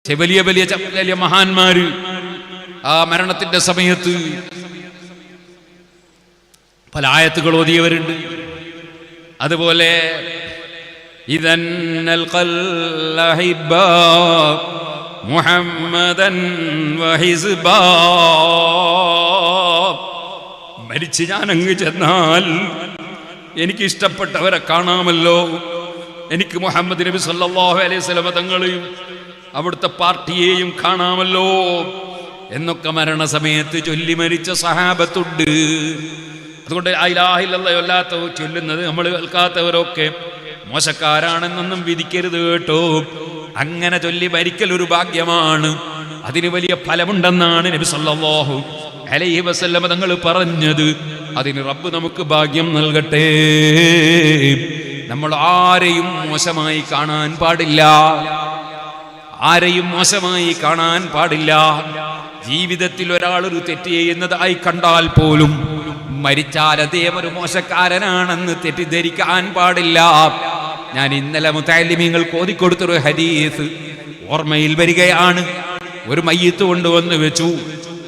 വലിയ വലിയ വലിയ മഹാന്മാര് ആ മരണത്തിന്റെ സമയത്ത് പല ആയത്തുകൾ ഓതിയവരുണ്ട്. അതുപോലെ ഇദന്നൽ ഖൽഹിബ മുഹമ്മദൻ വഹിസ്ബാ, മരിച്ച് ഞാനങ്ങ് ചെന്നാൽ എനിക്കിഷ്ടപ്പെട്ടവരെ കാണാമല്ലോ, എനിക്ക് മുഹമ്മദ് നബി സല്ലല്ലാഹു അലൈഹി വസല്ലം തങ്ങളെയും അവിടുത്തെ പാർട്ടിയെയും കാണാമല്ലോ എന്നൊക്കെ മരണസമയത്ത് ചൊല്ലി മരിച്ച സഹാബത്തുണ്ട്. അതുകൊണ്ട് ലാ ഇലാഹ ഇല്ലല്ലാഹ് അല്ലാത്ത ചൊല്ലുന്നത് നമ്മൾ കേൾക്കാത്തവരൊക്കെ മോശക്കാരാണെന്നൊന്നും വിധിക്കരുത് കേട്ടോ. അങ്ങനെ ചൊല്ലി മരിക്കൽ ഒരു ഭാഗ്യമാണ്, അതിന് വലിയ ഫലമുണ്ടെന്നാണ് നബി സല്ലല്ലാഹു അലൈഹി വസല്ലം തങ്ങൾ പറഞ്ഞത്. അതിന് റബ്ബ് നമുക്ക് ഭാഗ്യം നൽകട്ടെ. നമ്മൾ ആരെയും മോശമായി കാണാൻ പാടില്ല, ആരെയും മോശമായി കാണാൻ പാടില്ല. ജീവിതത്തിൽ ഒരാളൊരു തെറ്റ് ചെയ്യുന്നതായി കണ്ടാൽ പോലും മരിച്ചാൽ അദ്ദേഹം ഒരു മോശക്കാരനാണെന്ന് തെറ്റിദ്ധരിക്കാൻ പാടില്ല. ഞാൻ ഇന്നലെ മുതഅല്ലിമീങ്ങൾക്ക് ഓതിക്കൊടുത്തൊരു ഹദീസ് ഓർമ്മയിൽ വരികയാണ്. ഒരു മയ്യിത്ത് കൊണ്ടുവന്ന് വെച്ചു.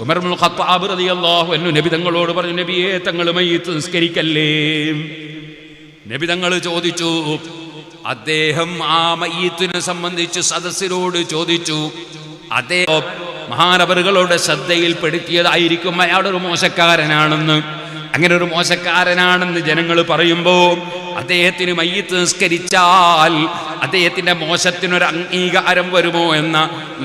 ഉമർ ഇബ്നുൽ ഖത്താബ് റളിയല്ലാഹു അൻഹു നബി തങ്ങളോട് പറഞ്ഞു, നബിയേ, തങ്ങൾ മയ്യിത്ത് നിസ്കരിക്കല്ലേ? നബി തങ്ങൾ ചോദിച്ചു. അദ്ദേഹം ആ മയ്യിത്തിനെ സംബന്ധിച്ച് സദസ്സിനോട് ചോദിച്ചു. അദ്ദേഹം മഹാനവറുകളുടെ ശ്രദ്ധയിൽപ്പെടുത്തിയതായിരിക്കും അയാളൊരു മോശക്കാരനാണെന്ന്. അങ്ങനെ ഒരു മോശക്കാരനാണെന്ന് ജനങ്ങൾ പറയുമ്പോൾ അദ്ദേഹത്തിന് മയ്യിത്ത് നിസ്കരിച്ചാൽ അദ്ദേഹത്തിന്റെ മോശത്തിനൊരു അംഗീകാരം വരുമോ എന്ന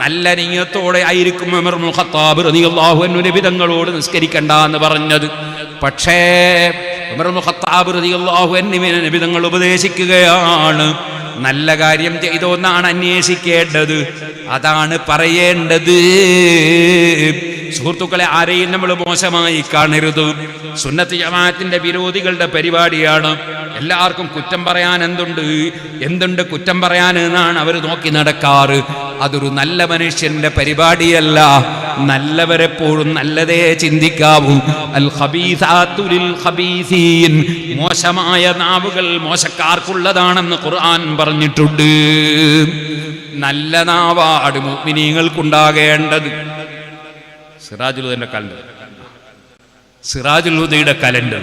നല്ല നിയ്യത്തോടെ ആയിരിക്കും ഉമർ ഇബ്നുൽ ഖത്താബ് റളിയല്ലാഹു അൻഹു നബി തങ്ങളോട് നിസ്കരിക്കണ്ട എന്ന് പറഞ്ഞത്. പക്ഷേ ഉമർ ഇബ്നുൽ ഖത്താബ് റളിയല്ലാഹു അൻഹുവിനെ നബി തങ്ങൾ ഉപദേശിക്കുകയാണ്, നല്ല കാര്യം ചെയ്തോന്നാണ് അന്വേഷിക്കേണ്ടത്, അതാണ് പറയേണ്ടത്. സുഹൃത്തുക്കളെ, ആരെയും നമ്മൾ മോശമായി കാണരുത്. സുന്നത്ത് ജമാഅത്തിന്റെ വിരോധികളുടെ പരിപാടിയാണ്. എല്ലാവർക്കും കുറ്റം പറയാൻ എന്തുണ്ട് കുറ്റം പറയാൻ എന്നാണ് അവർ നോക്കി നടക്കാറ്. അതൊരു നല്ല മനുഷ്യന്റെ പരിപാടിയല്ല. നല്ലവരെപ്പോഴും നല്ലതേ ചിന്തിക്കാവൂ. അൽ ഖബീസാതു ലിൽ ഖബീസീൻ, മോശമായ നാവുകൾ മോശക്കാർക്കുള്ളതാണെന്ന് ഖുർആൻ പറഞ്ഞിട്ടുണ്ട്. നല്ല നാവാണ് മുഅ്മിനീങ്ങൾക്കുണ്ടാകേണ്ടത്. സിറാജുൽ ഹുദയുടെ കലണ്ടർ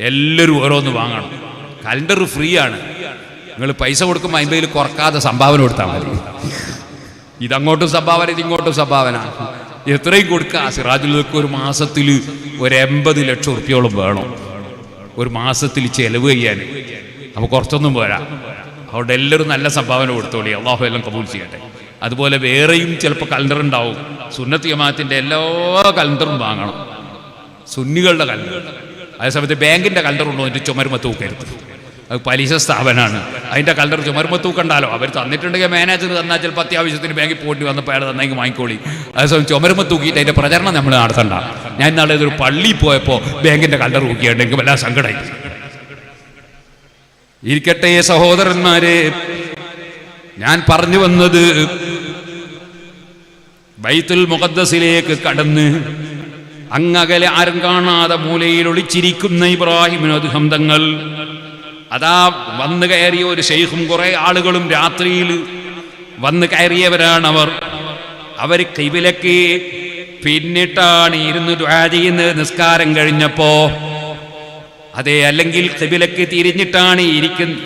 എല്ലാവരും ഓരോന്ന് വാങ്ങണം. കലണ്ടർ ഫ്രീ ആണ്. നിങ്ങൾ പൈസ കൊടുക്കുമ്പോൾ 50 കുറക്കാതെ സംഭാവന കൊടുത്താൽ മതി. ഇതങ്ങോട്ടും സംഭാവന, ഇതിങ്ങോട്ടും സംഭാവന, എത്രയും കൊടുക്കുക. സിറാജുൽ ഹുദക്ക് ഒരു മാസത്തിൽ ഒരു 80 ലക്ഷം ഉറുപ്പ്യോളം വേണം ഒരു മാസത്തിൽ ചെലവ് ചെയ്യാൻ. അപ്പോൾ കുറച്ചൊന്നും പോരാ. അതുകൊണ്ട് എല്ലാവരും നല്ല സംഭാവന കൊടുത്തോളി. അള്ളാഹു എല്ലാം കബൂൽ ചെയ്യട്ടെ. അതുപോലെ വേറെയും ചിലപ്പോൾ കലണ്ടർ ഉണ്ടാവും. സുന്നത്ത് ജമാഅത്തിന്റെ എല്ലാ കലണ്ടറും വാങ്ങണം, സുന്നികളുടെ കലണ്ടർ. അതേസമയത്ത് ബാങ്കിന്റെ കലണ്ടർ ഉണ്ടോ അതിന്റെ ചുമരുമ തൂക്കരുത്, അത് പലിശ സ്ഥാപനമാണ്. അതിന്റെ കലണ്ടർ ചുമരുമ തൂക്കണ്ടാലോ. അവർ തന്നിട്ടുണ്ടെങ്കിൽ മാനേജർ തന്നാൽ ചിലപ്പോൾ അത്യാവശ്യത്തിന് ബാങ്കിൽ പോയിട്ട് വന്നപ്പോൾ അയാൾ തന്നെങ്കിൽ വാങ്ങിക്കോളി. അതേസമയം ചുമരുമ തൂക്കിയിട്ട് അതിന്റെ പ്രചരണം നമ്മൾ നടത്തണ്ട. ഞാൻ ഇന്നാളെ ഒരു പള്ളിയിൽ പോയപ്പോൾ ബാങ്കിന്റെ കലണ്ടർ തൂക്കിയിട്ടുണ്ടെങ്കിൽ വല്ല സങ്കടമായി. ഇരിക്കട്ടെ സഹോദരന്മാരെ, ഞാൻ പറഞ്ഞു വന്നത് ബൈത്തുൽ മുഖദ്ദസിലേക്ക് കടന്ന് അങ്ങകലെ ആരും കാണാതെ മൂലയിൽ ഒളിച്ചിരിക്കുന്ന ഇബ്രാഹിം അദ്ഹം തങ്ങൾ, അതാ വന്നു കയറിയ ഒരു ശൈഖും കുറെ ആളുകളും രാത്രിയിൽ വന്നു കയറിയവരാണ്. അവർ ഖിബിലക്ക് പിന്നിട്ടാണ് ഇരുന്ന് ദുആ ചെയ്യുന്നത് നിസ്കാരം കഴിഞ്ഞപ്പോ. അതെ, അല്ലെങ്കിൽ ഖിബിലക്ക് തിരിഞ്ഞിട്ടാണ്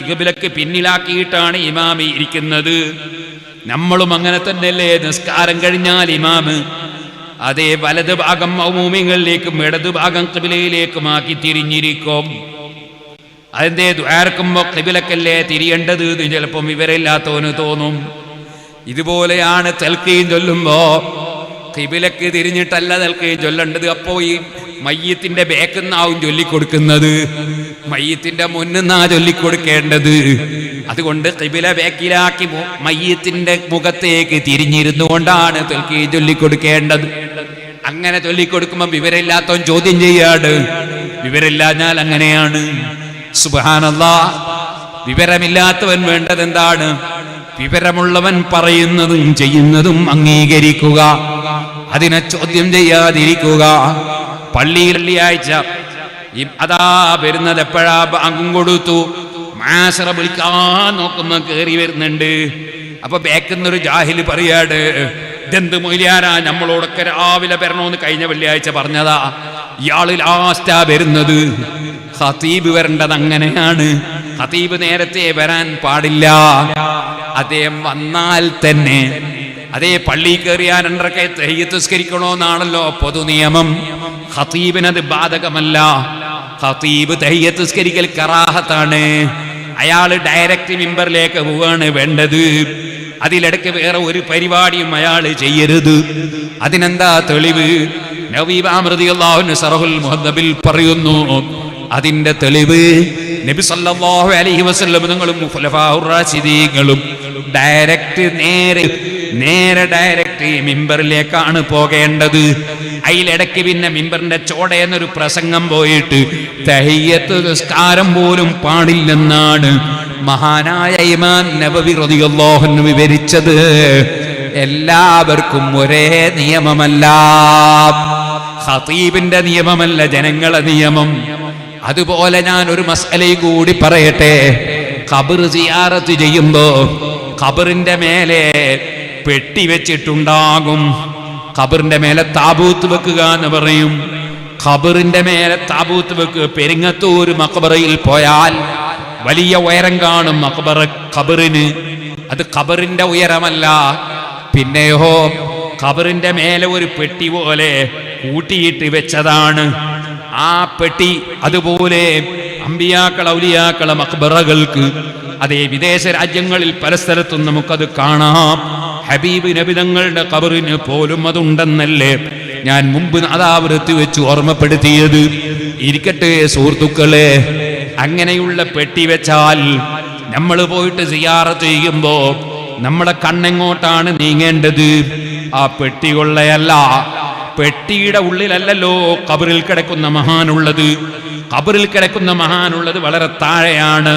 ഖിബിലക്ക് പിന്നിലാക്കിയിട്ടാണ് ഇമാമി ഇരിക്കുന്നത്. നമ്മളും അങ്ങനെ തന്നെയല്ലേ? നിസ്കാരം കഴിഞ്ഞാൽ ഇമാമ് അതേ വലത് ഭാഗം മൗമൂമിങ്ങളിലേക്കും ഇടതു ഭാഗം ഖിബിലയിലേക്കുമാക്കി തിരിഞ്ഞിരിക്കും. അതിന്റെ ദുആർക്കുമ്പോ ഖിബിലക്കല്ലേ തിരിയേണ്ടത് എന്ന് ചിലപ്പം വിവരമില്ലാത്തവന് തോന്നും. ഇതുപോലെയാണ് തൽഖീൻ ചൊല്ലുമ്പോ ഖിബിലക്ക് തിരിഞ്ഞിട്ടല്ല തൽഖീൻ ചൊല്ലേണ്ടത്. അപ്പോ ഈ മയ്യത്തിന്റെ ബേക്കുന്നാവും ചൊല്ലിക്കൊടുക്കുന്നത്, മയ്യത്തിന്റെ മുന്നാ ചൊല്ലിക്കൊടുക്കേണ്ടത്. അതുകൊണ്ട് ഖിബില ബേക്കിലാക്കി മയ്യത്തിന്റെ മുഖത്തേക്ക് തിരിഞ്ഞിരുന്നു കൊണ്ടാണ് തൽഖീൻ ചൊല്ലിക്കൊടുക്കേണ്ടത്. അങ്ങനെ ചൊല്ലിക്കൊടുക്കുമ്പോൾ വിവരമില്ലാത്തവൻ ചോദ്യം ചെയ്യാണ്. വിവരമില്ലാഞ്ഞാൽ അങ്ങനെയാണ്. സുബ്ഹാനല്ലാഹ്, വിവരമില്ലാത്തവൻ വേണ്ടത് എന്താണ്? വിവരമുള്ളവൻ പറയുന്നതും ചെയ്യുന്നതും അംഗീകരിക്കുക, അതിനെ ചോദ്യം ചെയ്യാതിരിക്കുക. പള്ളിയിൽ വെള്ളിയാഴ്ച അതാ വരുന്നത് എപ്പോഴാ? ബാങ്കും കൊടുത്തു, മാസറ വിളിക്കാൻ നോക്കുമ്പോ കയറി വരുന്നുണ്ട്. അപ്പൊ ബേക്കുന്നൊരു ജാഹില് പറയാട്, ഇതെന്ത് മൊയ്ലിയാരാ, നമ്മളോടൊക്കെ രാവിലെ വരണോന്ന് കഴിഞ്ഞ വെള്ളിയാഴ്ച പറഞ്ഞതാ, ഇയാള് ലാസ്റ്റാ വരുന്നത്. ഖതീബ് വരേണ്ടത് അങ്ങനെയാണ്. ഖതീബ് നേരത്തെ വരാൻ പാടില്ല. അദ്ദേഹം വന്നാൽ തന്നെ അതേ പള്ളി കയറിയാൽ 2 റക്അത്ത് തഹയ്യത്ത് നിസ്കരിക്കണോന്നാണല്ലോ പൊതു നിയമം. ഖതീബിനത് ബാധകമല്ല. ഖതീബ് തഹയ്യത്ത് നിസ്കരിക്കൽ കറാഹത്താണ്. അയാൾ ഡയറക്റ്റ് മിമ്പറിലേക്ക് പോവാണ് വേണ്ടത്. അതിലിടയ്ക്ക് വേറെ ഒരു പരിപാടിയും അയാൾ ചെയ്യരുത്. അതിനെന്താ തെളിവ്? നബി റളിയല്ലാഹു അൻഹു സറഹുൽ മുഹദ്ദബിൽ പറയുന്നു, അതിന്റെ തെളിവ് നബി സല്ലല്ലാഹു അലൈഹി വസല്ലം നിങ്ങളും ഖുലഫാഉർ റാഷിദീങ്ങളും നേരെ ഡയറക്റ്റ് മിമ്പറിലേക്കാണ് പോകേണ്ടത്. അതിലിടയ്ക്ക് പിന്നെ മിമ്പറിന്റെ ചോടയെന്നൊരു പ്രസംഗം പോയിട്ട് തഹയ്യത്ത് നിസ്കാരം പോലും പാടില്ലെന്നാണ് മഹാനായ ഇമാം നബവി റളിയല്ലാഹു അൻഹു വിവരിച്ചത്. എല്ലാവർക്കും ഒരേ നിയമമല്ല, ഖതീബിന്റെ നിയമമല്ല ജനങ്ങളെ നിയമം. അതുപോലെ ഞാൻ ഒരു മസ്അലയും കൂടി പറയട്ടെ. ഖബർ സിയാറത്ത് ചെയ്യുമ്പോ ഖബറിന്റെ മേലെ പെട്ടി വെച്ചിട്ടുണ്ടാകും. ഖബറിന്റെ മേലെ താബൂത്ത് വെക്കുക എന്ന് പറയും. ഖബറിന്റെ മേലെ താബൂത്ത് വെക്കുക. പെരിങ്ങത്തൂർ മഖബറയിൽ പോയാൽ വലിയ ഉയരം കാണും ഖബറിന്. അത് ഖബറിന്റെ ഉയരമല്ല. പിന്നെയോ ഖബറിന്റെ മേലെ ഒരു പെട്ടി പോലെ കൂട്ടിയിട്ട് വെച്ചതാണ്. ആ പെട്ടി അതുപോലെ അമ്പിയാക്കൾ ഔലിയാക്കളെ മഖ്ബറകൾക്ക് അതേ വിദേശ രാജ്യങ്ങളിൽ പല സ്ഥലത്തും നമുക്കത് കാണാം. ഹബീബ് നബി തങ്ങളുടെ ഖബറിന് പോലും അതുണ്ടെന്നല്ലേ ഞാൻ മുമ്പ് അതാവൃത്തി വെച്ച് ഓർമ്മപ്പെടുത്തിയത്. ഇരിക്കട്ടെ സുഹൃത്തുക്കളെ, അങ്ങനെയുള്ള പെട്ടി വെച്ചാൽ നമ്മൾ പോയിട്ട് സിയാറത്ത് ചെയ്യുമ്പോ നമ്മുടെ കണ്ണെങ്ങോട്ടാണ് നീങ്ങേണ്ടത്? ആ പെട്ടി കൊള്ളയല്ല. പെട്ടിയുടെ ഉള്ളിലല്ലല്ലോ ഖബറിൽ കിടക്കുന്ന മഹാനുള്ളത്. ഖബറിൽ കിടക്കുന്ന മഹാനുള്ളത് വളരെ താഴെയാണ്.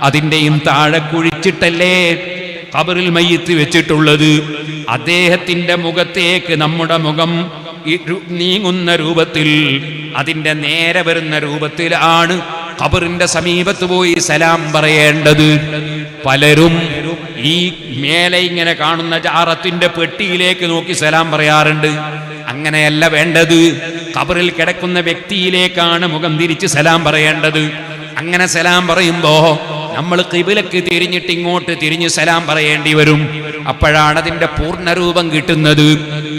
അതിൻ്റെയും താഴെ കുഴിച്ചിട്ടല്ലേ ഖബറിൽ മയ്യിത്ത് വെച്ചിട്ടുള്ളത്. അദ്ദേഹത്തിന്റെ മുഖത്തേക്ക് നമ്മുടെ മുഖം നീങ്ങുന്ന രൂപത്തിൽ, അതിന്റെ നേരെ വരുന്ന രൂപത്തിലാണ് ഖബറിന്റെ സമീപത്ത് പോയി സലാം പറയേണ്ടത്. പലരും ഈ മേലെ ഇങ്ങനെ കാണുന്ന ജാറത്തിന്റെ പെട്ടിയിലേക്ക് നോക്കി സലാം പറയാറുണ്ട്. അങ്ങനെയല്ല വേണ്ടത്. ഖബറിൽ കിടക്കുന്ന വ്യക്തിയിലേക്കാണ് മുഖം തിരിച്ച് സലാം പറയേണ്ടത്. അങ്ങനെ സലാം പറയുമ്പോ നമ്മൾ ഖിബിലക്ക് തിരിഞ്ഞിട്ട് ഇങ്ങോട്ട് തിരിഞ്ഞ് സലാം പറയേണ്ടി വരും. അപ്പോഴാണ് അതിന്റെ പൂർണ്ണരൂപം കിട്ടുന്നത്.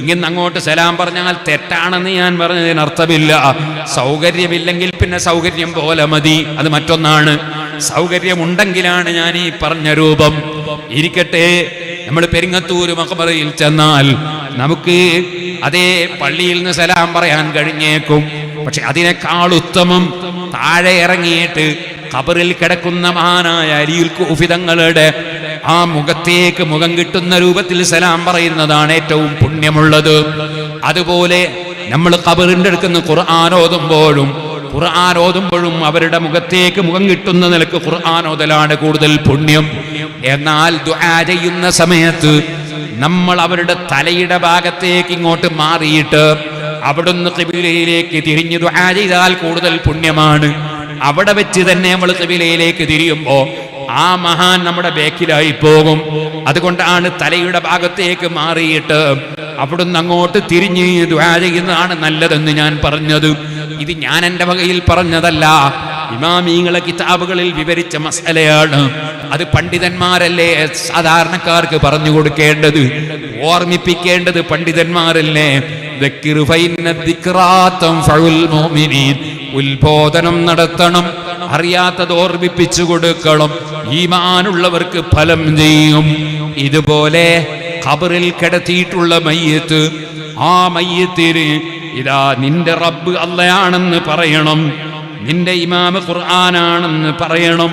ഇങ്ങനെ അങ്ങോട്ട് സലാം പറഞ്ഞാൽ തെറ്റാണെന്ന് ഞാൻ പറഞ്ഞതിന് അർത്ഥമില്ല. സൗകര്യമില്ലെങ്കിൽ പിന്നെ സൗകര്യം പോലെ മതി, അത് മറ്റൊന്നാണ്. സൗകര്യമുണ്ടെങ്കിലാണ് ഞാൻ ഈ പറഞ്ഞ രൂപം. ഇരിക്കട്ടെ, നമ്മൾ പെരിങ്ങത്തൂർ മഖബറയിൽ ചെന്നാൽ നമുക്ക് അതേ പള്ളിയിൽ നിന്ന് സലാം പറയാൻ കഴിഞ്ഞേക്കും. പക്ഷെ അതിനേക്കാൾ ഉത്തമം താഴെ ഇറങ്ങിയിട്ട് ഖബറിൽ കിടക്കുന്ന മഹാനായ അലിയുൽ കൂഫി തങ്ങളുടെ ആ മുഖത്തേക്ക് മുഖം കിട്ടുന്ന രൂപത്തിൽ സലാം പറയുന്നതാണ് ഏറ്റവും പുണ്യമുള്ളത്. അതുപോലെ നമ്മൾ ഖബറിന്റെ അടുക്കുന്ന ഖുർആൻ ഓതുമ്പോഴും അവരുടെ മുഖത്തേക്ക് മുഖം കിട്ടുന്ന നിലക്ക് ഖുർആൻ ഓതലാണ് കൂടുതൽ പുണ്യം. എന്നാൽ ദുആ ചെയ്യുന്ന സമയത്ത് നമ്മൾ അവരുടെ തലയുടെ ഭാഗത്തേക്ക് ഇങ്ങോട്ട് മാറിയിട്ട് അവിടുന്ന് ഖിബിലയിലേക്ക് തിരിഞ്ഞ് ദുആ ചെയ്താൽ കൂടുതൽ പുണ്യമാണ്. അവിടെ വെച്ച് തന്നെ നമ്മൾ ഖിബിലയിലേക്ക് തിരിയുമ്പോ ആ മഹാൻ നമ്മുടെ ബേക്കിലായി പോകും. അതുകൊണ്ടാണ് തലയുടെ ഭാഗത്തേക്ക് മാറിയിട്ട് അവിടുന്ന് അങ്ങോട്ട് തിരിഞ്ഞ് ദുആ ചെയ്യുന്നതാണ് നല്ലതെന്ന് ഞാൻ പറഞ്ഞത്. ഇത് ഞാൻ എൻ്റെ വകയിൽ പറഞ്ഞതല്ല, ഇമാമീങ്ങളെ കിതാബുകളിൽ വിവരിച്ച മസലയാണ്. അത് പണ്ഡിതന്മാരല്ലേ സാധാരണക്കാർക്ക് പറഞ്ഞു കൊടുക്കേണ്ടത്, ഓർമ്മിപ്പിക്കേണ്ടത് പണ്ഡിതന്മാരല്ലേ. ഉത്ബോധനം നടത്തണം, അറിയാത്തത് ഓർമ്മിപ്പിച്ചു കൊടുക്കണം. ഈമാനുള്ളവർക്ക് ഫലം ചെയ്യും. ഇതുപോലെ ഖബറിൽ കിടത്തിയിട്ടുള്ള മയ്യത്ത്, ആ മയ്യത്തിന് ഇതാ നിന്റെ റബ്ബ് അള്ളയാണെന്ന് പറയണം, നിന്റെ ഇമാമ് ഖുർആനാണെന്ന് പറയണം,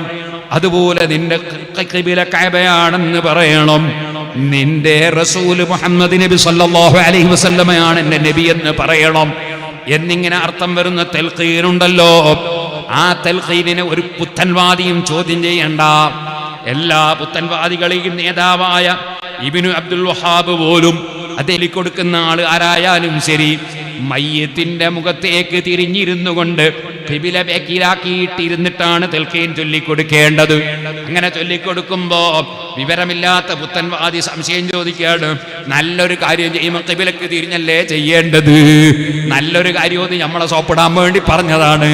അതുപോലെ നിന്റെ ഖിബില കഅബയാണെന്ന് പറയണം, നിന്റെ റസൂൽ മുഹമ്മദ് നബി സല്ലല്ലാഹു അലൈഹി വസല്ലമയാണ് എന്റെ നബി എന്ന് പറയണം എന്നിങ്ങനെ അർത്ഥം വരുന്ന തൽഖീനുണ്ടല്ലോ. ആ തൽഖീനിനെ ഒരു പുത്തൻവാദിയും ചോദ്യം ചെയ്യണ്ട. എല്ലാ പുത്തൻവാദികളെയും നേതാവായ ഇബ്നു അബ്ദുൽ വഹാബ് പോലും അതിൽ കൊടുക്കുന്ന ആൾ ആരായാലും ശരി, മയ്യത്തിന്റെ മുഖത്തേക്ക് തിരിഞ്ഞിരുന്നു കൊണ്ട് ഖിബില ബേക്കിലാക്കിയിട്ടിരുന്നിട്ടാണ് തെൽക്കീൻ ചൊല്ലിക്കൊടുക്കേണ്ടത്. അങ്ങനെ ചൊല്ലിക്കൊടുക്കുമ്പോ വിവരമില്ലാത്ത പുത്തൻവാദി സംശയം ചോദിക്കുകയാണ്, നല്ലൊരു കാര്യം ചെയ്യുമ്പോൾ ഖിബിലക്ക് തിരിഞ്ഞല്ലേ ചെയ്യേണ്ടത്? നല്ലൊരു കാര്യമൊന്നും നമ്മളെ സോപ്പിടാൻ വേണ്ടി പറഞ്ഞതാണ്.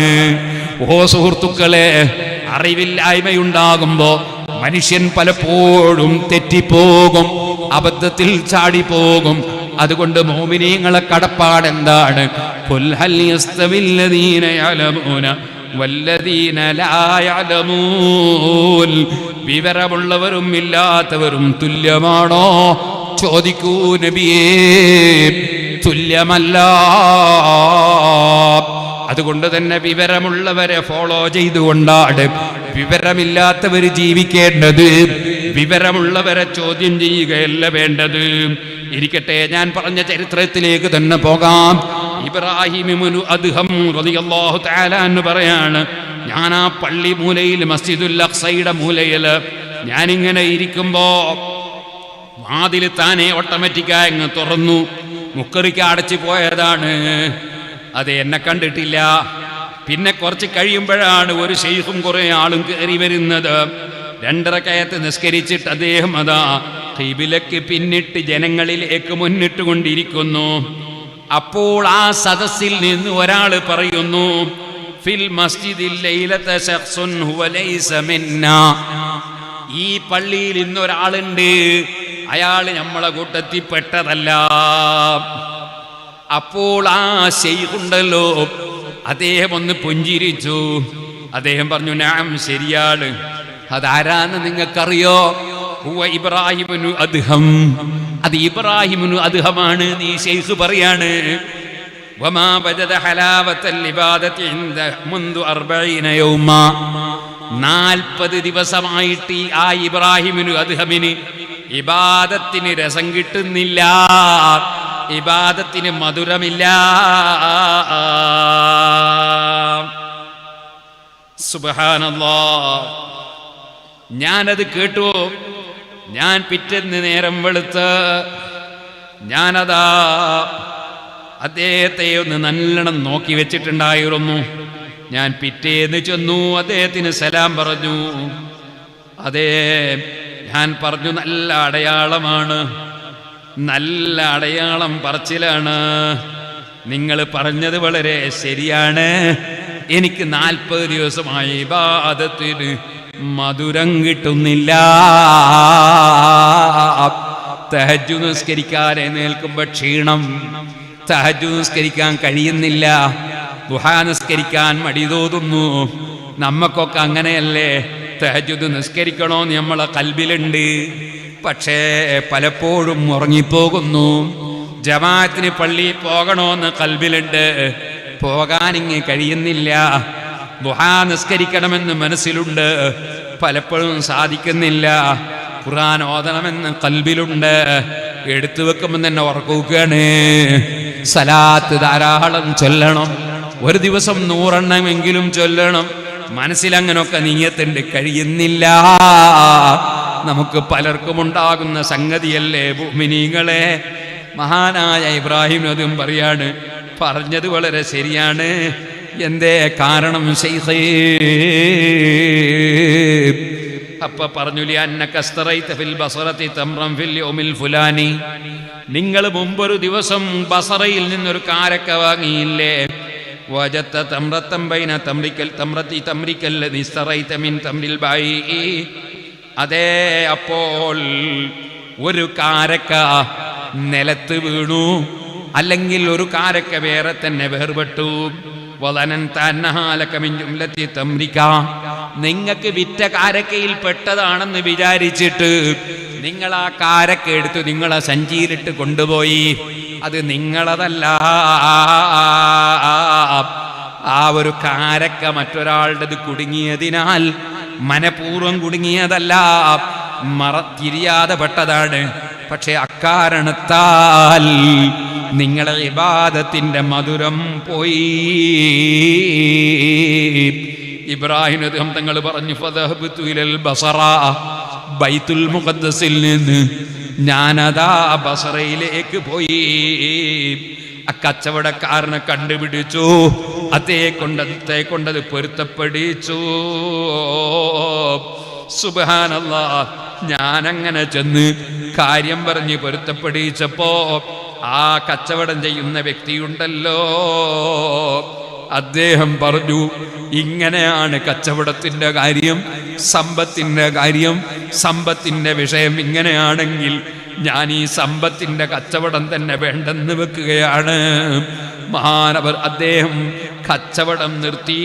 ഓ സുഹൃത്തുക്കളെ, അറിവില്ലായ്മയുണ്ടാകുമ്പോ മനുഷ്യൻ പലപ്പോഴും തെറ്റിപ്പോകും, അബദ്ധത്തിൽ ചാടിപ്പോകും. അതുകൊണ്ട് മുഅ്മിനീങ്ങളെ കടപ്പാട് എന്താണ്? ഖുൽ ഹൽ യസ്തവില്ലദീന യഅലമൂന വല്ലദീന ലാ യഅലമൂൻ. വിവരമുള്ളവരും ഇല്ലാത്തവരും തുല്യമാണോ? ചോദിക്കൂ നബിയേ, തുല്യമല്ല. അതുകൊണ്ട് തന്നെ വിവരമുള്ളവരെ ഫോളോ ചെയ്തുകൊണ്ടാണ് വിവരമില്ലാത്തവർ ജീവിക്കേണ്ടത്. വിവരമുള്ളവരെ ചോദ്യം ചെയ്യുകയല്ല വേണ്ടത്. ഇരിക്കട്ടെ, ഞാൻ പറഞ്ഞ ചരിത്രത്തിലേക്ക് തന്നെ പോകാം. ഇബ്രാഹിം ഇബ്നു അദ്ഹം റളിയല്ലാഹു തആല എന്ന് പറയാണ്, ഞാൻ ആ പള്ളി മൂലയിൽ, മസ്ജിദുൽ അഖ്സയുടെ മൂലയിൽ ഞാനിങ്ങനെ ഇരിക്കുമ്പോ വാതിൽ താനെ ഓട്ടോമാറ്റിക്കായി അങ്ങ് തുറന്നു. മുക്കറിക്ക് അടച്ചു പോയതാണ്. അത് എന്നെ കണ്ടിട്ടില്ല. പിന്നെ കുറച്ച് കഴിയുമ്പോഴാണ് ഒരു ശൈഖും കുറെ ആളും കയറി വരുന്നത്. 2 റക്അത്ത് നിസ്കരിച്ചിട്ട് അദ്ദേഹം അതാ ഖിബിലക്ക് പിന്നിട്ട് ജനങ്ങളിലേക്ക് മുന്നിട്ട് കൊണ്ടിരിക്കുന്നു. അപ്പോൾ ആ സദസ്സിൽ നിന്ന് ഒരാൾ പറയുന്നു, ഫിൽ മസ്ജിദിൽ ലൈലത ശഖ്സുൻ ഹുവ ലൈസ മിന്നാ. ഈ പള്ളിയിൽ ഇന്നൊരാളുണ്ട്, അയാൾ നമ്മളെ കൂട്ടത്തിൽ പെട്ടതല്ല. അപ്പോൾ ആ ശൈഖുണ്ടല്ലോ, അദ്ദേഹം ഒന്ന് പുഞ്ചിരിച്ചു. അദ്ദേഹം പറഞ്ഞു, നഅം, ശരിയാണ്. അതാരാന്ന് നിങ്ങൾക്കറിയോ? ഹുവ ഇബ്രാഹിമുനു അദ്ഹം. അത് ഇബ്രാഹിമുനു അദ്ഹമാണ്. നീ ശൈഖ് പറയാണ്, വമാ വജദ ഹലാവത്തൽ ഇബാദത്തി ഇൻദ മുൻദു 40 യൗമാ. 40 ദിവസമായിട്ട് ആ ഇബ്രാഹിമുനു അദ്ഹമിന് ഇബാദത്തിന് രസം കിട്ടുന്നില്ല, ഇബാദത്തിന് മധുരമില്ല. സുബ്ഹാനല്ലാഹ്. ഞാനത് കേട്ടു. ഞാൻ പിറ്റേന്ന് നേരം വെളുത്ത് ഞാനതാ അദ്ദേഹത്തെ ഒന്ന് നല്ലോണം നോക്കി വെച്ചിട്ടുണ്ടായിരുന്നു. ഞാൻ പിറ്റേന്ന് ചെന്നു, അദ്ദേഹത്തിന് സലാം പറഞ്ഞു. അതേ, ഞാൻ പറഞ്ഞു, നല്ല അടയാളമാണ്, നല്ല അടയാളം പറച്ചിലാണ്. നിങ്ങൾ പറഞ്ഞത് വളരെ ശരിയാണ്. എനിക്ക് 40 ദിവസമായി ഇബാദത്തിന് മധുരം കിട്ടുന്നില്ല. തഹജ്ജുദ് നിസ്കരിക്കാൻ എഴുന്നേൽക്കുമ്പോൾ ക്ഷീണം, തഹജ്ജുദ് നിസ്കരിക്കാൻ കഴിയുന്നില്ല, ദുഹാ നിസ്കരിക്കാൻ മടി തോന്നുന്നു. നമ്മക്കൊക്കെ അങ്ങനെയല്ലേ? തഹജ്ജുദ് നിസ്കരിക്കണോന്ന് നമ്മളെ കൽബിലുണ്ട്, പക്ഷേ പലപ്പോഴും ഉറങ്ങിപ്പോകുന്നു. ജമാഅത്തിന് പള്ളിയിൽ പോകണമെന്ന് കൽബിലുണ്ട്, പോകാനിങ്ങ് കഴിയുന്നില്ല. ദുഹാ നിസ്കരിക്കണമെന്ന് മനസ്സിലുണ്ട്, പലപ്പോഴും സാധിക്കുന്നില്ല. ഖുർആൻ ഓതണമെന്ന് കൽബിലുണ്ട്, എടുത്തു വെക്കുമ്പോൾ തന്നെ ഉറക്കുകയാണ്. സലാത്ത് ധാരാളം ചൊല്ലണം, ഒരു ദിവസം 100 എണ്ണമെങ്കിലും ചൊല്ലണം. മനസ്സിലങ്ങനൊക്കെ നീയത്തുണ്ട്, കഴിയുന്നില്ല. നമുക്ക് പലർക്കും ഉണ്ടാകുന്ന സംഗതിയല്ലേ മുഅ്മിനീങ്ങളെ. മഹാനായ ഇബ്രാഹിം അതും പറയാണ്, പറഞ്ഞത് വളരെ ശരിയാണ്. എന്തേ കാരണം ശൈഖേ? അപ്പൊ പറഞ്ഞു, നിങ്ങൾ മുമ്പൊരു ദിവസം ബസറയിൽ നിന്നൊരു കാരക്ക വാങ്ങിയില്ലേ? വജത്ത തമ്രത്തം ബൈന തമ്രിക്കൽ തമ്രത്തി തമ്രിക്കൽ നിസ്തറൈത മിൻ തമ്രിൽ ബൈ. അതേ, അപ്പോൾ ഒരു കാരക്ക നിലത്ത് വീണു, അല്ലെങ്കിൽ ഒരു കാരക്ക വേറെ തന്നെ വേർപെട്ടു. നിങ്ങൾക്ക് വിറ്റ കാരക്കയിൽ പെട്ടതാണെന്ന് വിചാരിച്ചിട്ട് നിങ്ങൾ ആ കാരക്ക എടുത്ത് നിങ്ങളെ സഞ്ചിയിലിട്ട് കൊണ്ടുപോയി. അത് നിങ്ങളതല്ല. ആ ഒരു കാരക്ക മറ്റൊരാളുടേത് കുടുങ്ങിയതിനാൽ മനഃപൂർവ്വം കുടുങ്ങിയതല്ല, തിരിയാതെ പെട്ടതാണ്. പക്ഷെ അക്കാരണത്താൽ നിങ്ങളെ ഇബാദത്തിന്റെ മധുരം പോയി. ഇബ്രാഹിം തങ്ങൾ പറഞ്ഞു, ഫദഹബ്തു ഇലൽ ബസറ, ബൈത്തുൽ മുഖദ്ദസിൽ നിന്ന് ഞാനതാ ബസറയിലേക്ക് പോയി. ആ കച്ചവടക്കാരനെ കണ്ടുപിടിച്ചു, അതേ കൊണ്ടത് പൊരുത്തപ്പെടിച്ചു. സുബ്ഹാനല്ലാഹ്. ഞാനങ്ങനെ ചെന്ന് കാര്യം പറഞ്ഞ് പൊരുത്തപ്പെടിച്ചപ്പോ ആ കച്ചവടം ചെയ്യുന്ന വ്യക്തിയുണ്ടല്ലോ, അദ്ദേഹം പറഞ്ഞു, ഇങ്ങനെയാണ് കച്ചവടത്തിൻ്റെ കാര്യം, സമ്പത്തിൻ്റെ കാര്യം, സമ്പത്തിൻ്റെ വിഷയം ഇങ്ങനെയാണെങ്കിൽ ഞാൻ ഈ സമ്പത്തിൻ്റെ കച്ചവടം തന്നെ വേണ്ടെന്ന് വെക്കുകയാണ്. മഹാനവർ അദ്ദേഹം കച്ചവടം നിർത്തി.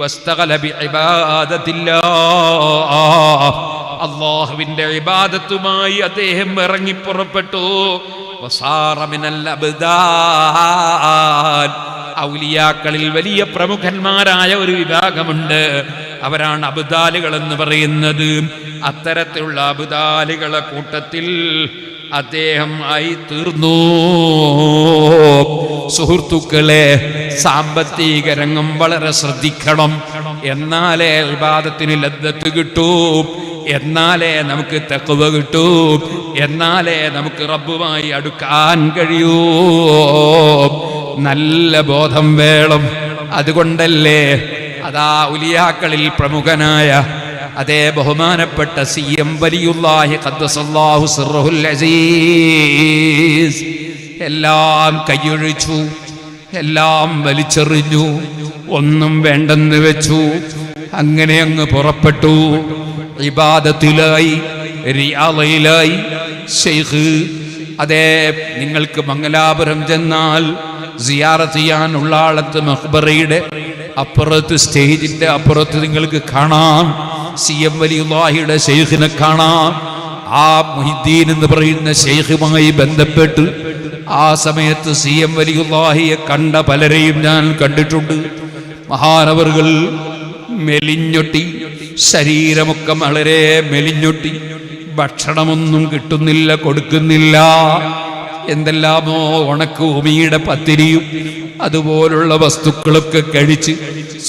വസ്തഖല ബിഇബാദത്തില്ലാഹ്, അല്ലാഹുവിൻ്റെ ഇബാദത്തുമായി അദ്ദേഹം ഇറങ്ങിപ്പുറപ്പെട്ടു. വസാറ മിനൽ അബ്ദാൻ, ഔലിയാക്കളിൽ വലിയ പ്രമുഖന്മാരായ ഒരു വിഭാഗമുണ്ട്, അവരാണ് അബ്ദാലുകൾ എന്ന് പറയുന്നത്. അത്തരത്തിലുള്ള അബ്ദാലുകളെ കൂട്ടത്തിൽ അദ്ദേഹം ആയി തീർന്നു. സുഹൃത്തുക്കളെ, സാമ്പത്തിക രംഗം വളരെ ശ്രദ്ധിക്കണം. എന്നാലേ ഇബാദത്തിന് ലദ്ദത്ത് കിട്ടൂ, എന്നാലേ നമുക്ക് തഖ്വ കിട്ടൂ, എന്നാലേ നമുക്ക് റബ്ബുമായി അടുക്കാൻ കഴിയൂ. നല്ല ബോധം വേണം. അതുകൊണ്ടല്ലേ അതാ ഉലിയാക്കളിൽ പ്രമുഖനായ അതേ ബഹുമാനപ്പെട്ട CM വലിയുല്ലാഹി ഖദ്ദസല്ലാഹു സിർറുൽ അസീസ് എല്ലാം കൈയൊഴിച്ചു, എല്ലാം വലിച്ചെറിഞ്ഞു, ഒന്നും വേണ്ടെന്ന് വെച്ചു. അങ്ങനെ അങ്ങ് പുറപ്പെട്ടു. ഇബാദത്തിലായി, റിയാളയിലായി. ശൈഖ് അതേ, നിങ്ങൾക്ക് മംഗലാപുരം ചെന്നാൽ സിയാറത്ത് ചെയ്യാൻ ഉള്ളാളത്ത് മഖ്ബറയുടെ അപ്പുറത്ത്, സ്റ്റേജിന്റെ അപ്പുറത്ത് നിങ്ങൾക്ക് കാണാം CM വലിയുല്ലാഹിയുടെ ശൈഖിനെ കാണാം. ആ മുഹിദ്ദീൻ എന്ന് പറയുന്ന ശൈഖുമായി ബന്ധപ്പെട്ട് ആ സമയത്ത് CM വലിയുല്ലാഹിയെ കണ്ട പലരെയും ഞാൻ കണ്ടിട്ടുണ്ട്. മഹാനവറുകൾ മെലിഞ്ഞൊട്ടി, ശരീരമൊക്കെ വളരെ മെലിഞ്ഞൊട്ടി, ഭക്ഷണമൊന്നും കിട്ടുന്നില്ല, കൊടുക്കുന്നില്ല. എന്തെല്ലാമോ ഉണക്കുമിയുടെ പത്തിരിയും അതുപോലുള്ള വസ്തുക്കളൊക്കെ കഴിച്ച്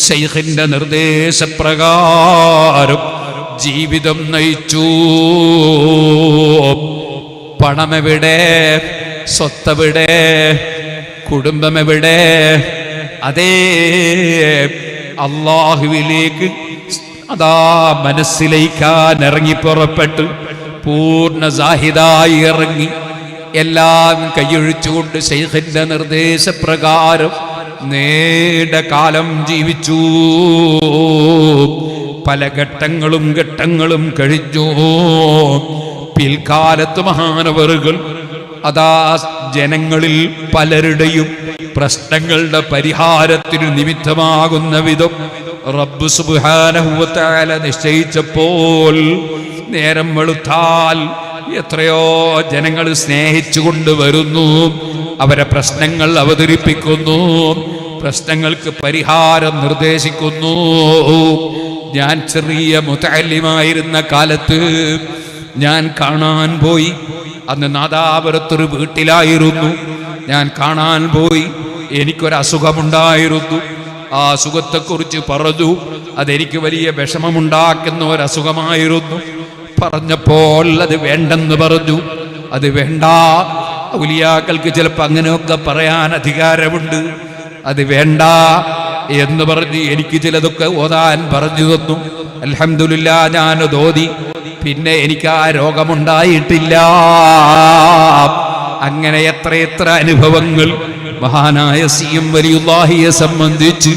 ശൈഖിന്റെ നിർദ്ദേശപ്രകാരം ജീവിതം നയിച്ചു. പണമെവിടെ, സ്വത്തെവിടെ, കുടുംബമെവിടെ? അതേ അല്ലാഹുവിലേക്ക് അതാ മനസ്സിലേക്കാൻ ഇറങ്ങിപ്പുറപ്പെട്ട് പൂർണ്ണ സാഹിദായി ഇറങ്ങി എല്ലാം കൈയൊഴിച്ചുകൊണ്ട് ശൈഖിന്റെ നിർദ്ദേശപ്രകാരം നീണ്ട കാലം ജീവിച്ചു. പല ഘട്ടങ്ങളും കഴിഞ്ഞു. പിൽക്കാലത്ത് മഹാനവറുകൾ അതാ ജനങ്ങളിൽ പലരുടെയും പ്രശ്നങ്ങളുടെ പരിഹാരത്തിന് നിമിത്തമാകുന്ന വിധം റബ്ബ് സുബ്ഹാനഹു വ തആല നിശ്ചയിച്ചപ്പോൾ നേരം വെളുത്താൽ എത്രയോ ജനങ്ങൾ സ്നേഹിച്ചു കൊണ്ടുവരുന്നു, അവരെ പ്രശ്നങ്ങൾ അവതരിപ്പിക്കുന്നു, പ്രശ്നങ്ങൾക്ക് പരിഹാരം നിർദ്ദേശിക്കുന്നു. ഞാൻ ചെറിയ മുതഅല്ലിമായിരുന്ന കാലത്ത് ഞാൻ കാണാൻ പോയി. അന്ന് നാദാപുരത്തൊരു വീട്ടിലായിരുന്നു. ഞാൻ കാണാൻ പോയി. എനിക്കൊരസുഖമുണ്ടായിരുന്നു. ആ അസുഖത്തെക്കുറിച്ച് പറഞ്ഞു. അതെനിക്ക് വലിയ വിഷമമുണ്ടാക്കുന്ന ഒരസുഖമായിരുന്നു. പറഞ്ഞപ്പോൾ അത് വേണ്ടെന്ന് പറഞ്ഞു. അത് വേണ്ട, ഔലിയാക്കൾക്ക് ചിലപ്പോൾ അങ്ങനെയൊക്കെ പറയാൻ അധികാരമുണ്ട്. അത് വേണ്ട എന്ന് പറഞ്ഞ് എനിക്ക് ചിലതൊക്കെ ഓതാൻ പറഞ്ഞു തന്നു. അൽഹംദുലില്ലാ, ഞാനത് ഓതി. പിന്നെ എനിക്ക് ആ രോഗമുണ്ടായിട്ടില്ല. അങ്ങനെ എത്ര അനുഭവങ്ങൾ മഹാനായ CM വലിയുല്ലാഹിയെ സംബന്ധിച്ച്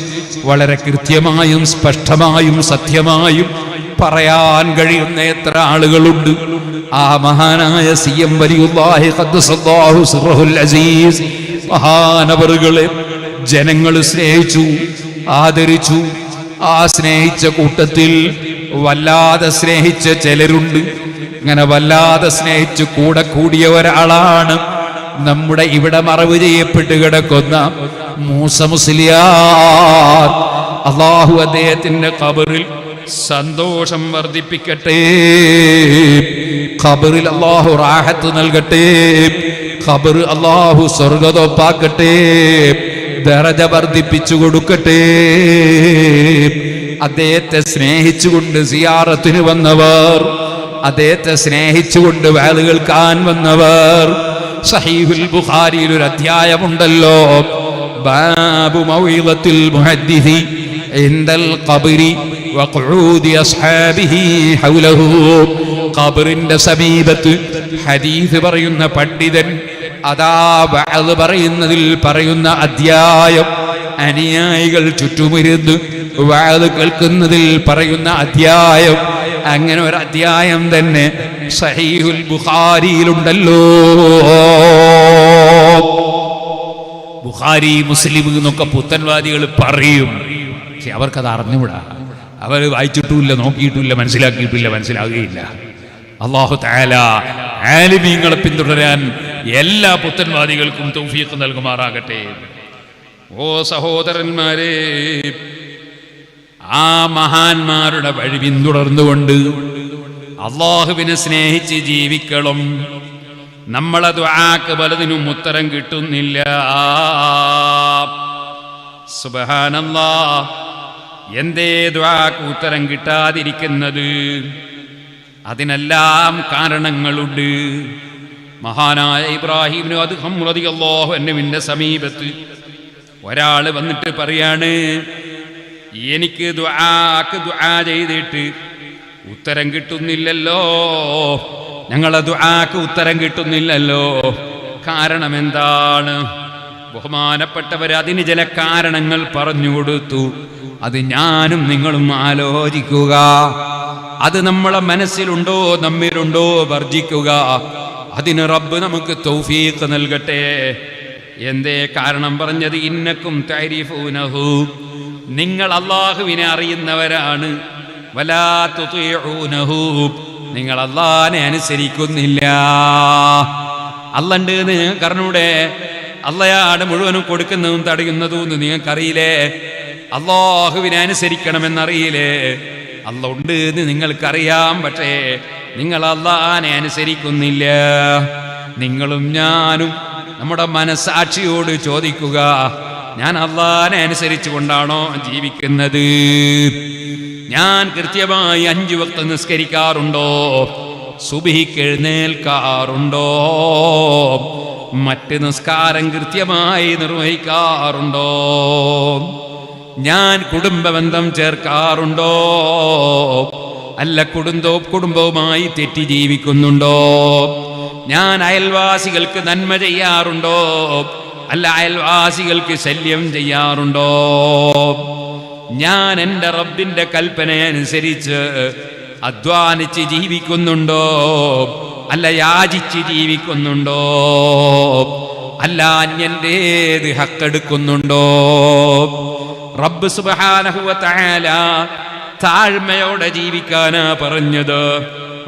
വളരെ കൃത്യമായും സ്പഷ്ടമായും സത്യമായും പറയാൻ കഴിയുന്ന എത്ര ആളുകളുണ്ട്. ആ മഹാനായ CM വലിയുല്ലാഹി ഖദ്ദസല്ലാഹു സിർറുൽ അസീസ് മഹാനവറുകളെ ജനങ്ങൾ സ്നേഹിച്ചു, ആദരിച്ചു. ആ സ്നേഹിച്ച കൂട്ടത്തിൽ വല്ലാതെ സ്നേഹിച്ച ചിലരുണ്ട്. ഇങ്ങനെ വല്ലാതെ സ്നേഹിച്ച് കൂടെ കൂടിയ ഒരാളാണ് നമ്മുടെ ഇവിടെ മറവ് ചെയ്യപ്പെട്ട് കിടക്കുന്ന മൂസ മുസ്ലിയാർ. അല്ലാഹു അദ്ദേഹത്തിന്റെ ഖബറിൽ സന്തോഷം വർദ്ധിപ്പിക്കട്ടെ, ഖബറിൽ അല്ലാഹു റാഹത്ത് നൽകട്ടെ, ഖബർ അല്ലാഹു സ്വർഗ്ഗത്തോപ്പാക്കട്ടെ, ദറജ വർദ്ധിപ്പിച്ചു കൊടുക്കട്ടെ. അദ്ദേഹത്തെ സ്നേഹിച്ചുകൊണ്ട് സിയാറത്തിന് വന്നവർ, അദ്ദേഹത്തെ സ്നേഹിച്ചുകൊണ്ട് വഅദ് കേൾക്കാൻ വന്നവർ, സഹീഹുൽ ബുഖാരിയിൽ ഒരു അധ്യായമുണ്ടല്ലോ, ബാബു മൗഇദത്തിൽ മുഹദ്ദിസി ഇൻദൽ ഖബ്രി വഖുഊദി അസ്ഹാബിഹി ഹൗലഹു. ഖബറിന്റെ സമീപത്ത് ഹദീസ് പറയുന്ന പണ്ഡിതൻ അതാ വഅദ് പറയുന്നതിൽ പറയുന്ന അധ്യായം, അനുയായികൾ ചുറ്റുമിരുന്ന് വഅദ് കേൾക്കുന്നതിൽ പറയുന്ന അധ്യായം, അങ്ങനെ ഒരു അധ്യായം തന്നെ സഹീഹുൽ ബുഖാരിയിലുണ്ടല്ലോ. ബുഖാരി മുസ്ലിം എന്നൊക്കെ പുത്തൻവാദികൾ പറയും, പക്ഷെ അവർക്കത് അറിഞ്ഞുകൂടാ. അവർ വായിച്ചിട്ടുമില്ല, നോക്കിയിട്ടുമില്ല, മനസ്സിലാകുകയില്ല. അല്ലാഹു തആല ആലിമീങ്ങളെ പിന്തുടരാൻ എല്ലാ പുത്തൻവാദികൾക്കും തൗഫീഖ് നൽകുമാറാകട്ടെ. ഓ സഹോദരന്മാരെ, ആ മഹാന്മാരുടെ വഴി പിന്തുടർന്നുകൊണ്ട് അല്ലാഹുവിനെ സ്നേഹിച്ച് ജീവിക്കണം. നമ്മളെ ദുആക്ക് പലതിനും ഉത്തരം കിട്ടുന്നില്ല. സുബ്ഹാനല്ലാഹ്, എന്തേ ദുആക്ക് ഉത്തരം കിട്ടാതിരിക്കുന്നത്? അതിനെല്ലാം കാരണങ്ങളുണ്ട്. മഹാനായ ഇബ്രാഹിം അദ്ഹം റളിയല്ലാഹു അൻഹുവിന്റെ സമീപത്ത് ഒരാൾ വന്നിട്ട് പറയാണ്, എനിക്ക് ദുആ ചെയ്തിട്ട് ഉത്തരം കിട്ടുന്നില്ലല്ലോ, ഞങ്ങളെ ദുആക്ക് ഉത്തരം കിട്ടുന്നില്ലല്ലോ, കാരണം എന്താണ്? ബഹുമാനപ്പെട്ടവർ അതിന് ചില കാരണങ്ങൾ പറഞ്ഞു കൊടുത്തു. അത് ഞാനും നിങ്ങളും ആലോചിക്കുക. അത് നമ്മളെ മനസ്സിലുണ്ടോ, നമ്മിലുണ്ടോ, വർജിക്കുക. അതിന് റബ്ബ് നമുക്ക് തൗഫീഖ് നൽകട്ടെ. എന്തേ കാരണം പറഞ്ഞത്? ഇന്നക്കും തഅരിഫൂനഹു, നിങ്ങൾ അല്ലാഹുവിനെ അറിയുന്നവരാണ്. വലാ തുതീഊനഹു, നിങ്ങൾ അല്ലാഹുവിനെ അനുസരിക്കുന്നില്ല. അല്ലാഹുണ്ട് എന്ന് നിങ്ങൾക്ക് അറിഞ്ഞൂടെ? അല്ലാഹുവാണ് മുഴുവനും കൊടുക്കുന്നതും തടയുന്നതും എന്ന് നിങ്ങൾക്കറിയില്ലേ? അല്ലാഹുവിനെ അനുസരിക്കണമെന്നറിയില്ലേ? അല്ലാഹ് ഉണ്ട് എന്ന് നിങ്ങൾക്കറിയാം, പക്ഷേ നിങ്ങൾ അല്ലാഹുവിനെ അനുസരിക്കുന്നില്ല. നിങ്ങളും ഞാനും നമ്മുടെ മനസ്സാക്ഷിയോട് ചോദിക്കുക, ഞാൻ അല്ലാഹുവിനെ അനുസരിച്ചു കൊണ്ടാണോ ജീവിക്കുന്നത്? ഞാൻ കൃത്യമായി 5 വക്ത് നിസ്കരിക്കാറുണ്ടോ? സുബ്ഹിക്ക് എഴുന്നേൽക്കാറുണ്ടോ? മറ്റ് നിസ്കാരം കൃത്യമായി നിർവഹിക്കാറുണ്ടോ? ഞാൻ കുടുംബബന്ധം ചേർക്കാറുണ്ടോ? അല്ല കുടുംബവുമായി തെറ്റി ജീവിക്കുന്നുണ്ടോ? ഞാൻ അയൽവാസികൾക്ക് നന്മ ചെയ്യാറുണ്ടോ? അല്ല അയൽവാസികൾക്ക് ശല്യം ചെയ്യാറുണ്ടോ? ഞാൻ എൻ്റെ റബ്ബിന്റെ കൽപ്പന അനുസരിച്ച് അധ്വാനിച്ച് ജീവിക്കുന്നുണ്ടോ? അല്ല യാചിച്ച് ജീവിക്കുന്നുണ്ടോ? അല്ല അന്യന്റേത് ഹക്കെടുക്കുന്നുണ്ടോ? റബ്ബ് സുബ്ഹാനഹു വ തആല താഴ്മയോടെ ജീവിക്കാനാ പറഞ്ഞത്.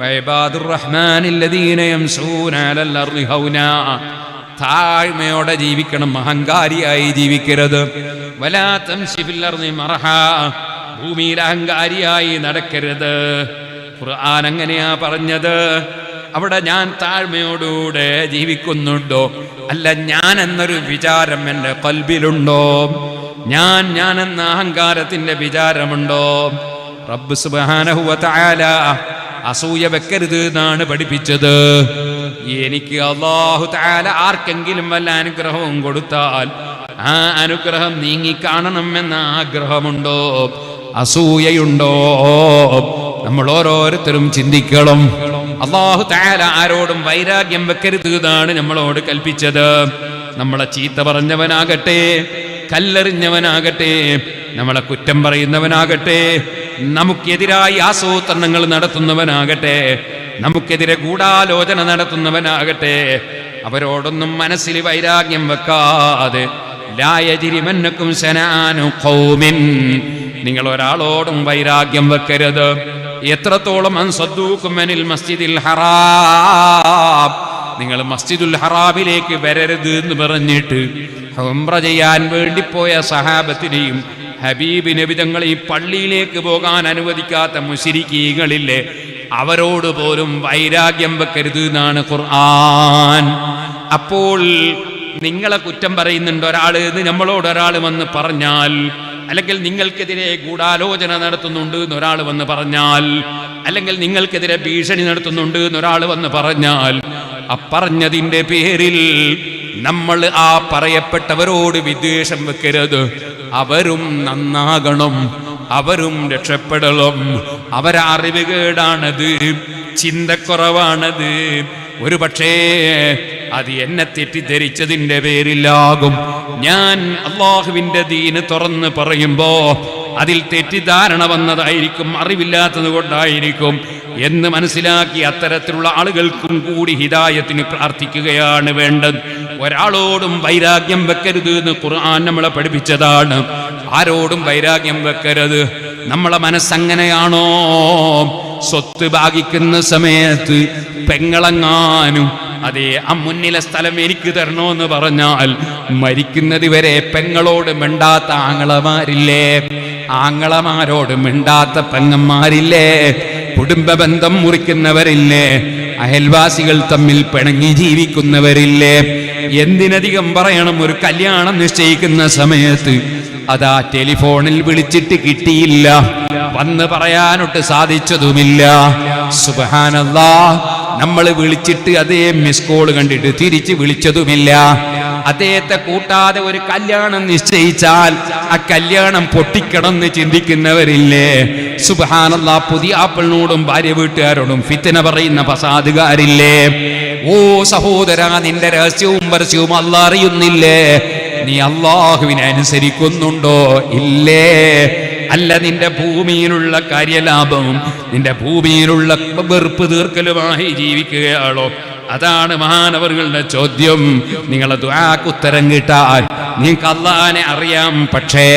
വഇബാദുർ റഹ്മാനില്ലദീന യംശൂന അലൽ അർളി ഹൗനാ, താഴ്മയോടെ ജീവിക്കണം, അഹങ്കാരിയായി ജീവിക്കരുത്. വലാ തംശി ഫിൽ അർളി മർഹാ, ഭൂമിയിൽ അഹങ്കാരിയായി നടക്കരുത്. ഖുർആൻ അങ്ങനെയാ പറഞ്ഞത്. അവിടെ ഞാൻ താഴ്മയോടുകൂടെ ജീവിക്കുന്നുണ്ടോ? അല്ല ഞാൻ എന്നൊരു വിചാരം എൻ്റെ ഖൽബിലുണ്ടോ? ഞാൻ എന്ന അഹങ്കാരത്തിന്റെ വിചാരമുണ്ടോ? റബ്ബ് സുബ്ഹാനഹു വ തആല അസൂയ വെക്കരുത് എന്നാണ് പഠിപ്പിച്ചത്. എനിക്ക് അല്ലാഹു തആല ആർക്കെങ്കിലും വല്ല അനുഗ്രഹവും കൊടുത്താൽ ആ അനുഗ്രഹം നീങ്ങിക്കാണണം എന്ന ആഗ്രഹമുണ്ടോ? അസൂയയുണ്ടോ? നമ്മൾ ഓരോരുത്തരും ചിന്തിക്കണം. അല്ലാഹു തആല ആരോടും വൈരാഗ്യം വെക്കരുത് എന്നാണ് നമ്മളോട് കൽപ്പിച്ചത്. നമ്മളെ ചീത്ത പറഞ്ഞവനാകട്ടെ, കല്ലെറിഞ്ഞവനാകട്ടെ, നമ്മളെ കുറ്റം പറയുന്നവനാകട്ടെ, നമുക്കെതിരായി ആസൂത്രണങ്ങൾ നടത്തുന്നവനാകട്ടെ, നമുക്കെതിരെ ഗൂഢാലോചന നടത്തുന്നവനാകട്ടെ, അവരോടൊന്നും മനസ്സിൽ വൈരാഗ്യം വെക്കാതെ ലാ യജ്രിമന്നകും ശനാനു ഖൗമിൻ, നിങ്ങൾ ഒരാളോടും വൈരാഗ്യം വെക്കരുത്. എത്രത്തോളം അൻസദ്ദൂകും അനിൽ മസ്ജിദിൽ ഹറാം, നിങ്ങൾ മസ്ജിദുൽ ഹറാമിലേക്ക് വരരുത് എന്ന് പറഞ്ഞിട്ട് ഉംറ ചെയ്യാൻ വേണ്ടി പോയ സഹാബത്തിനെയും ഹബീബ് നബി തങ്ങളെയും പള്ളിയിലേക്ക് പോകാൻ അനുവദിക്കാത്ത മുശ്രിക്കീങ്ങളില്ലേ, അവരോട് പോലും വൈരാഗ്യം വെക്കരുത് എന്നാണ് ഖുർആൻ. അപ്പോൾ നിങ്ങളെ കുറ്റം പറയുന്നുണ്ട് ഒരാൾ എന്ന് നമ്മളോട് ഒരാൾ വന്ന് പറഞ്ഞാൽ, അല്ലെങ്കിൽ നിങ്ങൾക്കെതിരെ ഗൂഢാലോചന നടത്തുന്നുണ്ട് എന്നൊരാൾ വന്ന് പറഞ്ഞാൽ, അല്ലെങ്കിൽ നിങ്ങൾക്കെതിരെ ഭീഷണി നടത്തുന്നുണ്ട് എന്നൊരാൾ വന്ന് പറഞ്ഞാൽ, പറഞ്ഞതിൻ്റെ പേരിൽ നമ്മൾ ആ പറയപ്പെട്ടവരോട് വിദ്വേഷം വെക്കരുത്. അവരും നന്നാകണം, അവരും രക്ഷപ്പെടണം. അവരറിവുകേടാണത്, ചിന്തക്കുറവാണത്. ഒരു പക്ഷേ അത് എന്നെ തെറ്റിദ്ധരിച്ചതിൻ്റെ പേരിലാകും. ഞാൻ അള്ളാഹുവിൻ്റെ ദീന് തുറന്ന് പറയുമ്പോ അതിൽ തെറ്റിദ്ധാരണ വന്നതായിരിക്കും, അറിവില്ലാത്തത് കൊണ്ടായിരിക്കും എന്ന് മനസ്സിലാക്കി അത്തരത്തിലുള്ള ആളുകൾക്കും കൂടി ഹിദായത്തിന് പ്രാർത്ഥിക്കുകയാണ് വേണ്ടത്. ഒരാളോടും വൈരാഗ്യം വെക്കരുത് എന്ന് ഖുർആൻ നമ്മളെ പഠിപ്പിച്ചതാണ്. ആരോടും വൈരാഗ്യം വെക്കരുത്. നമ്മളെ മനസ്സങ്ങനെയാണോ? സ്വത്ത് ഭാഗിക്കുന്ന സമയത്ത് പെങ്ങളങ്ങാനും അതേ ആ മുന്നിലെ സ്ഥലം എനിക്ക് തരണോന്ന് പറഞ്ഞാൽ മരിക്കുന്നത് വരെ പെങ്ങളോട് മിണ്ടാത്ത ആങ്ങളമാരില്ലേ? ആങ്ങളമാരോട് മിണ്ടാത്ത പെങ്ങന്മാരില്ലേ? കുടുംബ ബന്ധം മുറിക്കുന്നവരില്ലേ? അയൽവാസികൾ തമ്മിൽ പിണങ്ങി ജീവിക്കുന്നവരില്ലേ? എന്തിനധികം പറയണം, ഒരു കല്യാണം നിശ്ചയിക്കുന്ന സമയത്ത് അതാ ടെലിഫോണിൽ വിളിച്ചിട്ട് കിട്ടിയില്ല, വന്ന് പറയാനൊട്ട് സാധിച്ചതുമില്ല. സുബ്ഹാനല്ലാഹ്, നമ്മൾ വിളിച്ചിട്ട് അതേ മിസ് കോൾ കണ്ടിട്ട് തിരിച്ച് വിളിച്ചതുമില്ല. അദ്ദേഹത്തെ കൂട്ടാതെ ഒരു കല്യാണം നിശ്ചയിച്ചാൽ ആ കല്യാണം പൊട്ടിക്കണമെന്ന് ചിന്തിക്കുന്നവരില്ലേ? സുബ്ഹാനല്ലാഹ്, പുതിയ ആപ്പിളിനോടും ഭാര്യ വീട്ടുകാരോടും ഫിത്ന പറയുന്ന ഫസാദുകാരില്ലേ? ഓ സഹോദരാ, നിന്റെ രഹസ്യവും പരസ്യവും അല്ലാഹ് അറിയുന്നില്ലേ? നീ അല്ലാഹുവിനെ അനുസരിക്കുന്നുണ്ടോ? ഇല്ലേ? അല്ല, നിന്റെ ഭൂമിയിലുള്ള കാര്യലാഭവും നിന്റെ ഭൂമിയിലുള്ള വെറുപ്പ് തീർക്കലുമായി ജീവിക്കുകയാണോ? അതാണ് മഹാനവറുകളുടെ ചോദ്യം. നിങ്ങളെ ദുആക്ക് ഉത്തരം കിട്ടാൻ നിങ്ങൾക്ക് അല്ലാഹനെ അറിയാം, പക്ഷേ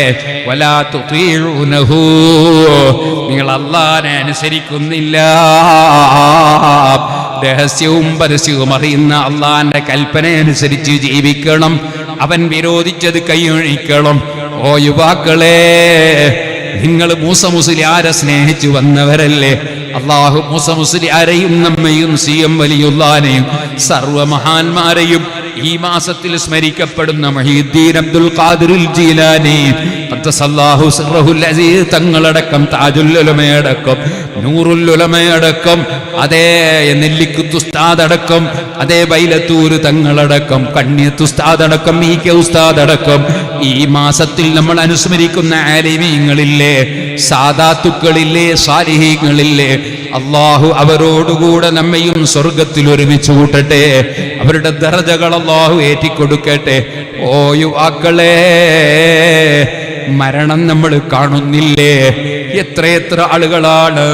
വലാ തുതീഉനഹു, നിങ്ങൾ അല്ലാഹനെ അനുസരിക്കുന്നില്ല. രഹസ്യവും പരസ്യവും അറിയുന്ന അല്ലാഹന്റെ കൽപ്പന അനുസരിച്ച് ജീവിക്കണം. അവൻ വിരോധിച്ചത് കൈയൊഴിക്കണം. ഓ യുവാക്കളെ, നിങ്ങൾ മൂസ മുസ്ലിയാരെ സ്നേഹിച്ചു വന്നവരല്ലേ? അള്ളാഹു മൂസ മുസ്ലിയാരെയും നമ്മയും സിയം വലിയുള്ളാനെയും സർവമഹാന്മാരെയും ഈ മാസത്തിൽ സ്മരിക്കപ്പെടുന്ന മുഹീദ്ദീൻ അബ്ദുൽ ഖാദിറുൽ ജീലാനി ഖദ്ദസല്ലാഹു സിർറഹുൽ അസീസ് തങ്ങളടക്കം, താജുൽ ഉലമയടക്കം, നൂറുൽ ഉലമയടക്കം, അതേ നെല്ലിക്കുത്ത് ഉസ്താദ് അടക്കം, അതേ ബൈലത്തൂർ തങ്ങളടക്കം, കണ്ണിയത്ത് ഉസ്താദ് അടക്കം, ഈ കെ ഉസ്താദ് അടക്കം, ഈ മാസത്തിൽ നമ്മൾ അനുസ്മരിക്കുന്ന ആലിമീങ്ങളില്ലേ, സാദാത്തുക്കളില്ലേ, സാലിഹീങ്ങളില്ലേ, അള്ളാഹു അവരോടുകൂടെ നമ്മയും സ്വർഗത്തിൽ ഒരുമിച്ച് കൂട്ടട്ടെ. അവരുടെ ദറജകൾ അള്ളാഹു ഏറ്റിക്കൊടുക്കട്ടെ. ഓ യുവാക്കളെ, മരണം നമ്മൾ കാണുന്നില്ലേ? എത്രയെത്ര ആളുകളാണ്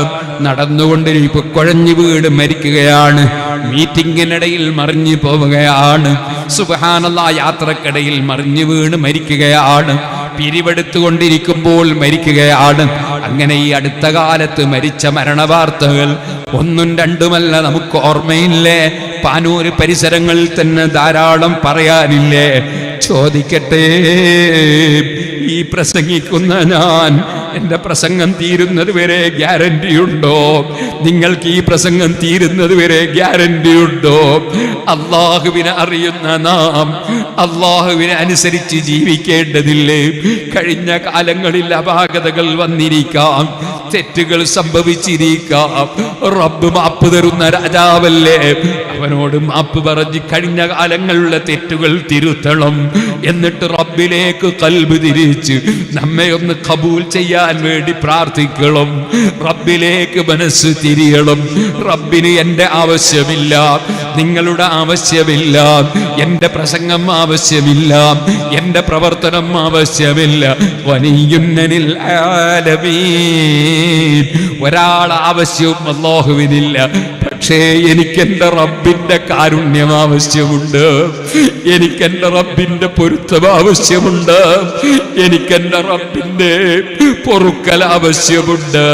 നടന്നുകൊണ്ടിരിക്കും, കുഴഞ്ഞു വീട് മരിക്കുകയാണ്, മീറ്റിംഗിനിടയിൽ മറിഞ്ഞു പോവുകയാണ്, സുബ്ഹാനല്ലാഹ് യാത്രക്കിടയിൽ മറിഞ്ഞു വീണ് മരിക്കുകയാണ്, പിരിവെടുത്തുകൊണ്ടിരിക്കുമ്പോൾ മരിക്കുകയാണ്. അങ്ങനെ ഈ അടുത്ത കാലത്ത് മരിച്ച മരണവാർത്തകൾ ഒന്നും രണ്ടുമല്ല, നമുക്ക് ഓർമ്മയില്ലേ? പാനൂര് പരിസരങ്ങളിൽ തന്നെ ധാരാളം പറയാനില്ലേ? ചോദിക്കട്ടെ, ഈ പ്രസംഗിക്കുന്ന ഞാൻ എന്റെ പ്രസംഗം തീരുന്നത് വരെ ഗ്യാരണ്ടി ഉണ്ടോ? നിങ്ങൾക്ക് ഈ പ്രസംഗം തീരുന്നത് വരെ ഗ്യാരണ്ടി ഉണ്ടോ? അള്ളാഹുവിനെ അറിയുന്ന നാം അള്ളാഹുവിനെ അനുസരിച്ച് ജീവിക്കേണ്ടതില്ലേ? കഴിഞ്ഞ കാലങ്ങളിൽ അപാകതകൾ വന്നിരിക്കാം, തെറ്റുകൾ സംഭവിച്ചിരിക്കാം. റബ്ബ് മാപ്പ് തരുന്ന രാജാവല്ലേ? അവനോട് മാപ്പ് പറഞ്ഞ് കഴിഞ്ഞ കാലങ്ങളിലെ തെറ്റുകൾ തിരുത്തണം. എന്നിട്ട് റബ്ബിലേക്ക് ഖൽബ് തിരിച്ച് നമ്മെ ഒന്ന് ഖബൂൽ ചെയ്യാൻ വേണ്ടി പ്രാർത്ഥിക്കണം. റബ്ബിലേക്ക് മനസ്സ് തിരിയണം. റബ്ബിന് എന്റെ ആവശ്യമില്ല, നിങ്ങളുടെ ആവശ്യമില്ല, എന്റെ പ്രസംഗം ആവശ്യമില്ല, എന്റെ പ്രവർത്തനം ആവശ്യമില്ല. വലിയുന്നനിൽ ആലമീൻ, ഒരാൾ ആവശ്യവും അല്ലാഹുവിനില്ല. പക്ഷേ എനിക്കെന്റെ റബ്ബിന്റെ കാരുണ്യം ആവശ്യമുണ്ട്, എനിക്കെന്റെ റബ്ബിന്റെ പൊരുത്തം ആവശ്യമുണ്ട്, എനിക്കെന്റെ റബ്ബിന്റെ പൊറുക്കൽ ആവശ്യമുണ്ട്.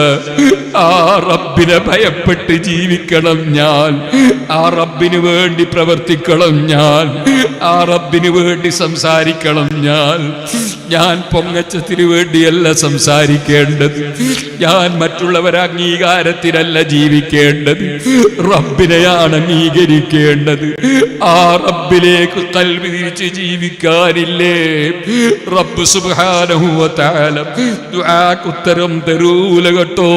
ആ റബ്ബിനെ ഭയപ്പെട്ട് ജീവിക്കണം ഞാൻ, ആ റബ്ബിന് വേണ്ടി പ്രവർത്തിക്കണം ഞാൻ, ആ റബ്ബിന് വേണ്ടി സംസാരിക്കണം ഞാൻ. ഞാൻ പൊങ്ങച്ചത്തിന് വേണ്ടിയല്ല സംസാരിക്കേണ്ടത്, ഞാൻ മറ്റുള്ളവരെ അംഗീകാരത്തിനല്ല ജീവിക്കേണ്ടത്. റബ്ബിനെയാണ് അംഗീകരിക്കേണ്ടത്. ആ റബ്ബിലേക്ക് ഖൽബ് തിരിച്ച് ജീവിക്കാനില്ലേ റബ്ബ് സുബ്ഹാനഹു വ തആല ദുആക്ക് ഉത്തരം തരൂല കേട്ടോ.